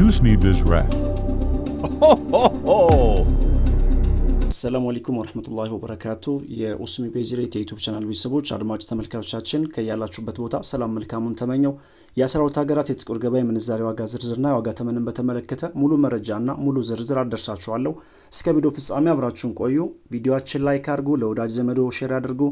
Use need this rat. السلام عليكم ورحمة الله وبركاته يا أسمي بيزريت يوتيوب channel ቤተሰቦች አድማጭ ተመልካቾቻችን ከያላችሁበት ቦታ ሰላም መልካሙን ተመኘው የአስራው ሀገራት የጥቁር ገበያ ምንዛሬ ዋጋ ዝርዝርና ዋጋ ተመንን በተመለከተ ሙሉ መረጃና ሙሉ ዝርዝር አደርሳችኋለሁ። እስከ ቪዲዮ ፍጻሜ አብራችሁን ቆዩ። ቪዲዮአችን ላይክ አድርጉ፣ ለወዳጅ ዘመዶ ሼር አድርጉ።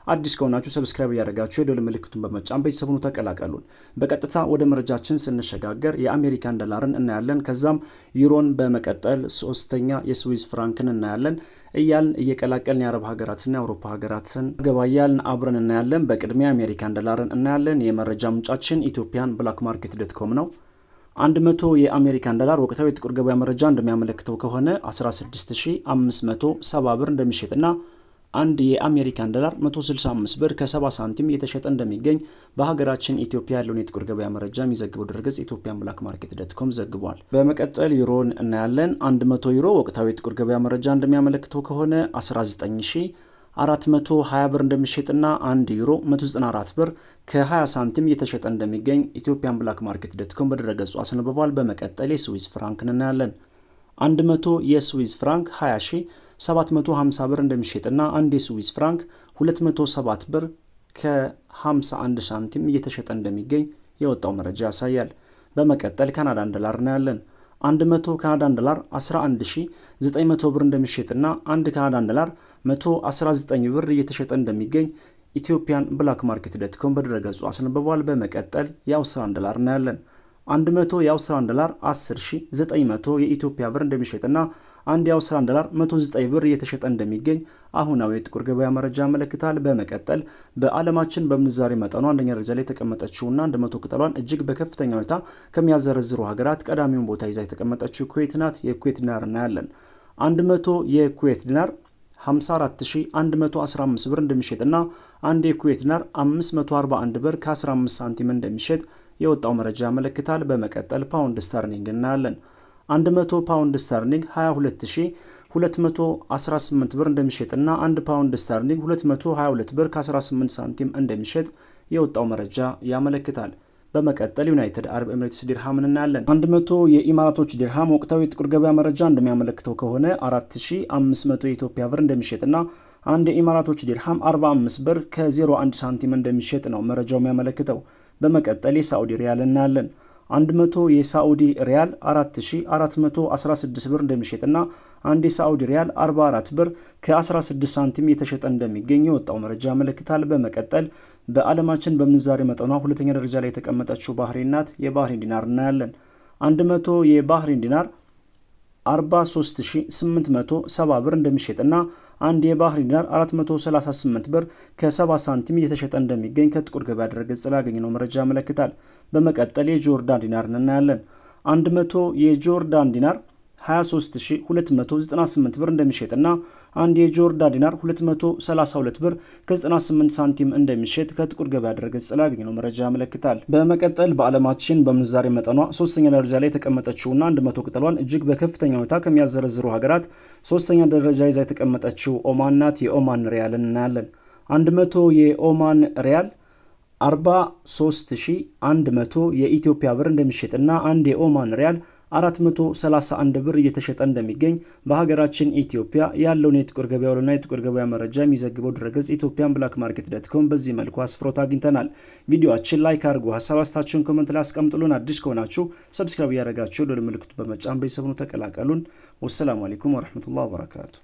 አዲስ ከሆናችሁ ሰብስክራይብ ያደርጋችሁ የደወል ምልክቱን በመጫን ቤተሰቡን ተቀላቀሉን። በቀጥታ ወደ መረጃችን ስንሸጋገር የአሜሪካን ዶላርን እናያለን። ከዛም ዩሮን በመቀጠል ሶስተኛ የስዊዝ ፍራንክን እናያለን። እያልን እየቀላቀልን የአረብ ሀገራትና የአውሮፓ ሀገራትን ገበያልን አብረን እናያለን። በቅድሚያ የአሜሪካን ዶላርን እናያለን። የመረጃ ምንጫችን ethiopianblackmarket.com ነው። 100 የአሜሪካን ዶላር ወቅታዊ የጥቁር ገበያ መረጃ እንደሚያመለክተው ከሆነ 16570 ብር እንደሚሸጥና አንድ የአሜሪካን ዶላር 165 ብር ከ70 ሳንቲም እየተሸጠ እንደሚገኝ በሀገራችን ኢትዮጵያ ያለውን የጥቁር ገበያ መረጃ የሚዘግበው ድረገጽ ethiopianblackmarket.com ዘግቧል። በመቀጠል ዩሮን እናያለን። 100 ዩሮ ወቅታዊ የጥቁር ገበያ መረጃ እንደሚያመለክተው ከሆነ 19420 ብር እንደሚሸጥና 1 ዩሮ 194 ብር ከ20 ሳንቲም እየተሸጠ እንደሚገኝ ethiopianblackmarket.com በድረገጹ አስነብቧል። በመቀጠል የስዊዝ ፍራንክን እናያለን። 100 የስዊዝ ፍራንክ 20750 ብር እንደሚሸጥና አንድ የስዊዝ ፍራንክ 207 ብር ከ51 ሳንቲም እየተሸጠ እንደሚገኝ የወጣው መረጃ ያሳያል። በመቀጠል ካናዳን ዶላር እናያለን። 100 ካናዳን ዶላር 11900 ብር እንደሚሸጥና አንድ ካናዳን ዶላር 119 ብር እየተሸጠ እንደሚገኝ ethiopianblackmarket.com በድረገጹ አስነብቧል። በመቀጠል የአውስትራሊያን ዶላር እናያለን። 100 የአውስትራሊያን ዶላር 10900 የኢትዮጵያ ብር እንደሚሸጥና አንድ የአውስትራሊያን ዶላር 109 ብር እየተሸጠ እንደሚገኝ አሁናዊ የጥቁር ገበያ መረጃ ያመለክታል። በመቀጠል በዓለማችን በምንዛሬ መጠኗ አንደኛ ደረጃ ላይ የተቀመጠችውና 100 ቅጠሏን እጅግ በከፍተኛ ሁኔታ ከሚያዘረዝሩ ሀገራት ቀዳሚውን ቦታ ይዛ የተቀመጠችው ኩዌት ናት። የኩዌት ዲናር እናያለን። 100 የኩዌት ዲናር 54115 ብር እንደሚሸጥና አንድ የኩዌት ዲናር 541 ብር ከ15 ሳንቲም እንደሚሸጥ የወጣው መረጃ ያመለክታል። በመቀጠል ፓውንድ ስተርሊንግ እናያለን። 100 ፓውንድ ስተርሊንግ 22218 ብር እንደሚሸጥና 1 ፓውንድ ስተርሊንግ 222 ብር ከ18 ሳንቲም እንደሚሸጥ የወጣው መረጃ ያመለክታል። በመቀጠል ዩናይትድ አረብ ኤሚሬትስ ዲርሃምን እናያለን። 100 የኢማራቶች ዲርሃም ወቅታዊ የጥቁር ገበያ መረጃ እንደሚያመለክተው ከሆነ 4500 የኢትዮጵያ ብር እንደሚሸጥና አንድ የኢማራቶች ዲርሃም 45 ብር ከ01 ሳንቲም እንደሚሸጥ ነው መረጃው የሚያመለክተው። በመቀጠል የሳዑዲ ሪያል እናያለን። 100 የሳዑዲ ሪያል 4416 ብር እንደሚሸጥና አንድ የሳዑዲ ሪያል 44 ብር ከ16 ሳንቲም እየተሸጠ እንደሚገኝ የወጣው መረጃ ያመለክታል። በመቀጠል በዓለማችን በምንዛሬ መጠኗ ሁለተኛ ደረጃ ላይ የተቀመጠችው ባህሬን ናት። የባህሬን ዲናር እናያለን። 100 የባህሬን ዲናር 43870 ብር እንደሚሸጥና አንድ የባህሬን ዲናር 438 ብር ከ70 ሳንቲም እየተሸጠ እንደሚገኝ ከጥቁር ገበያ ድረገጽ ላይ ያገኘነው መረጃ ያመለክታል። በመቀጠል የጆርዳን ዲናር እናያለን። 100 የጆርዳን ዲናር 23298 ብር እንደሚሸጥና አንድ የጆርዳን ዲናር 232 ብር ከ98 ሳንቲም እንደሚሸጥ ከጥቁር ገበያ ድረገጽ ላይ ያገኘነው መረጃ ያመለክታል። በመቀጠል በዓለማችን በምንዛሬ መጠኗ ሶስተኛ ደረጃ ላይ የተቀመጠችውና 100 ቅጠሏን እጅግ በከፍተኛ ሁኔታ ከሚያዘረዝሩ ሀገራት ሶስተኛ ደረጃ ይዛ የተቀመጠችው ኦማን ናት። የኦማን ሪያልን እናያለን። 100 የኦማን ሪያል 43100 የኢትዮጵያ ብር እንደሚሸጥና አንድ የኦማን ሪያል 431 ብር እየተሸጠ እንደሚገኝ በሀገራችን ኢትዮጵያ ያለውን የጥቁር ገበያውና የጥቁር ገበያ መረጃ የሚዘግበው ድረገጽ ethiopianblackmarket.com በዚህ መልኩ አስፍሮት አግኝተናል። ቪዲዮአችን ላይክ አድርጉ፣ ሀሳብ አስተያየታችሁን ኮሜንት ላይ አስቀምጡልን። አዲስ ከሆናችሁ ሰብስክራይብ ያደረጋችሁ ደወል ምልክቱን በመጫን ቤተሰቡን ተቀላቀሉን። ወሰላሙ አለይኩም ወራህመቱላሂ ወበረካቱ።